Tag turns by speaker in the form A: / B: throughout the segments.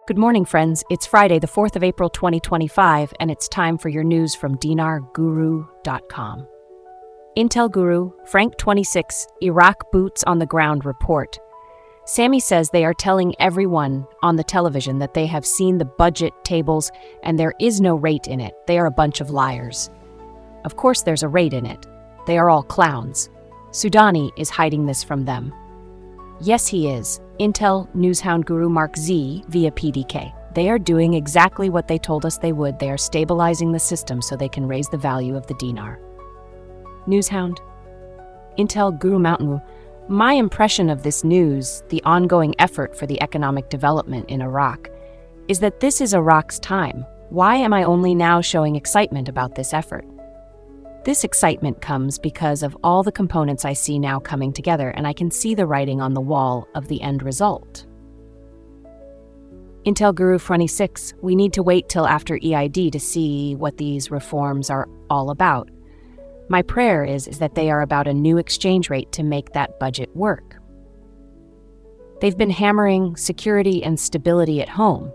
A: Good morning, friends. It's Friday, the 4th of April, 2025, and it's time for your news from dinarguru.com. Intel Guru, Frank 26, Iraq Boots on the Ground report. Sammy says they are telling everyone on the television that they have seen the budget tables and there is no rate in it. They are a bunch of liars. Of course there's a rate in it. They are all clowns. Sudani is hiding this from them. Yes, he is. Intel Newshound Guru Mark Z via PDK. They are doing exactly what they told us they would. They are stabilizing the system so they can raise the value of the dinar. Newshound. Intel Guru Mountain. My impression of this news, the ongoing effort for the economic development in Iraq, is that this is Iraq's time. Why am I only now showing excitement about this effort? This excitement comes because of all the components I see now coming together, and I can see the writing on the wall of the end result. Intel Guru 26, we need to wait till after EID to see what these reforms are all about. My prayer is that they are about a new exchange rate to make that budget work. They've been hammering security and stability at home.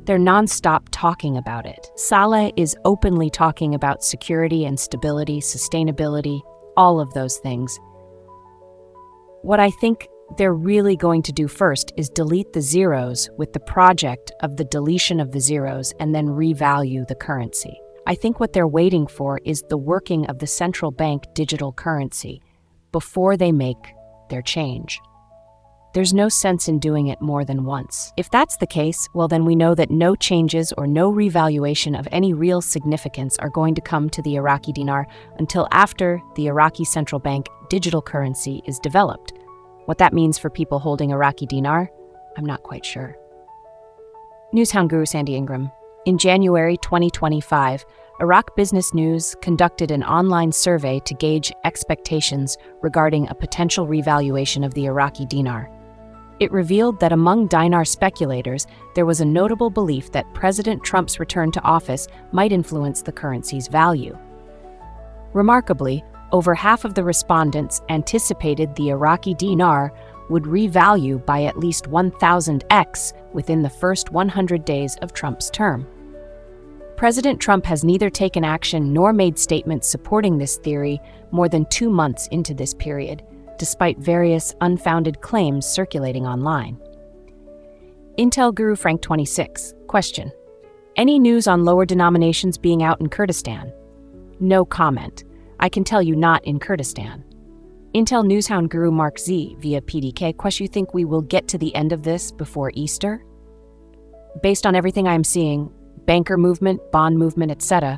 A: They're nonstop talking about it. Saleh is openly talking about security and stability, sustainability, all of those things. What I think they're really going to do first is delete the zeros with the project of the deletion of the zeros and then revalue the currency. I think what they're waiting for is the working of the central bank digital currency before they make their change. There's no sense in doing it more than once. If that's the case, well then we know that no changes or no revaluation of any real significance are going to come to the Iraqi dinar until after the Iraqi central bank digital currency is developed. What that means for people holding Iraqi dinar, I'm not quite sure. Newshound Guru Sandy Ingram. In January 2025, Iraq Business News conducted an online survey to gauge expectations regarding a potential revaluation of the Iraqi dinar. It revealed that among dinar speculators, there was a notable belief that President Trump's return to office might influence the currency's value. Remarkably, over half of the respondents anticipated the Iraqi dinar would revalue by at least 1,000x within the first 100 days of Trump's term. President Trump has neither taken action nor made statements supporting this theory more than 2 months into this period, despite various unfounded claims circulating online. Intel Guru Frank 26. Question. Any news on lower denominations being out in Kurdistan? No comment. I can tell you not in Kurdistan. Intel Newshound Guru Mark Z via PDK. Question, you think we will get to the end of this before Easter? Based on everything I'm seeing, banker movement, bond movement, etc.,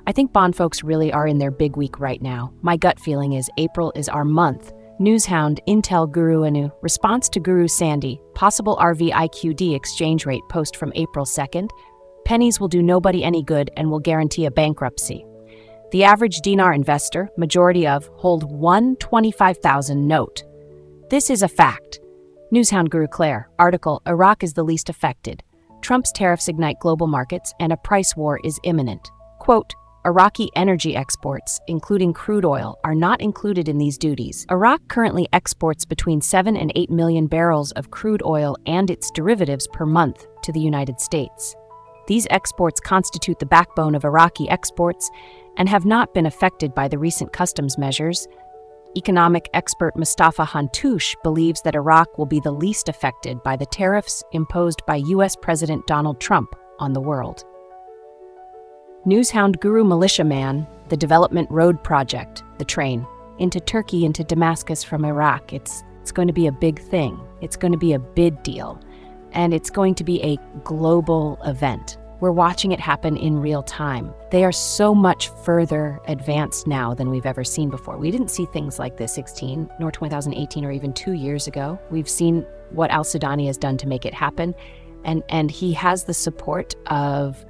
A: I think bond folks really are in their big week right now. My gut feeling is April is our month. Newshound Intel Guru Anu. Response to Guru Sandy. Possible RVIQD exchange rate post from April 2nd. Pennies will do nobody any good and will guarantee a bankruptcy. The average dinar investor, majority of, hold 125,000 note. This is a fact. Newshound Guru Claire. Article, Iraq is the least affected. Trump's tariffs ignite global markets and a price war is imminent. Quote, Iraqi energy exports, including crude oil, are not included in these duties. Iraq currently exports between 7 and 8 million barrels of crude oil and its derivatives per month to the United States. These exports constitute the backbone of Iraqi exports and have not been affected by the recent customs measures. Economic expert Mustafa Hantoush believes that Iraq will be the least affected by the tariffs imposed by U.S. President Donald Trump on the world. Newshound Guru Militiaman, the Development Road Project, the train, into Turkey, into Damascus from Iraq. It's going to be a big thing. It's going to be a big deal. And it's going to be a global event. We're watching it happen in real time. They are so much further advanced now than we've ever seen before. We didn't see things like this 2016, nor 2018, or even 2 years ago. We've seen what al-Sudani has done to make it happen. And he has the support of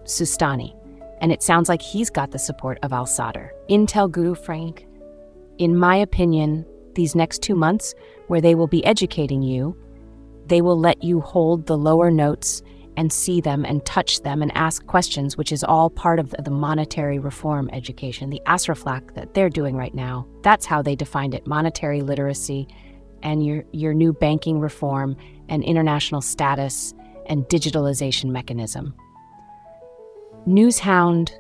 A: Sistani, and it sounds like he's got the support of al-Sadr. Intel Guru Frank, in my opinion, these next 2 months where they will be educating you, they will let you hold the lower notes and see them and touch them and ask questions, which is all part of the monetary reform education, the asraflak that they're doing right now. That's how they defined it, monetary literacy and your new banking reform and international status and digitalization mechanism. Newshound,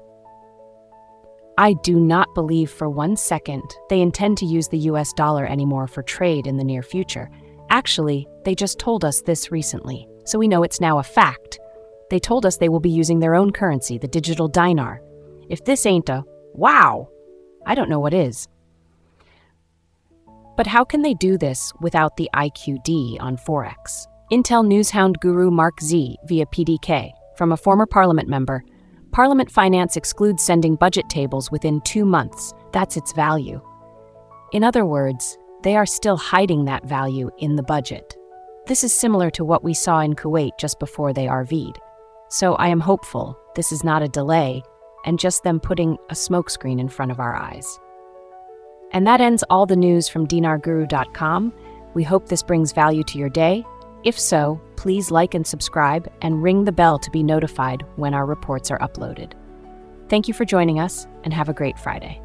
A: I do not believe for 1 second they intend to use the US dollar anymore for trade in the near future. Actually, they just told us this recently, so we know it's now a fact. They told us they will be using their own currency, the digital dinar. If this ain't a wow, I don't know what is. But how can they do this without the IQD on Forex? Intel Newshound guru Mark Z via PDK from a former parliament member. Parliament finance excludes sending budget tables within 2 months. That's its value. In other words, they are still hiding that value in the budget. This is similar to what we saw in Kuwait just before they RV'd. So I am hopeful this is not a delay and just them putting a smokescreen in front of our eyes. And that ends all the news from dinarguru.com. We hope this brings value to your day. If so, please like and subscribe and ring the bell to be notified when our reports are uploaded. Thank you for joining us and have a great Friday.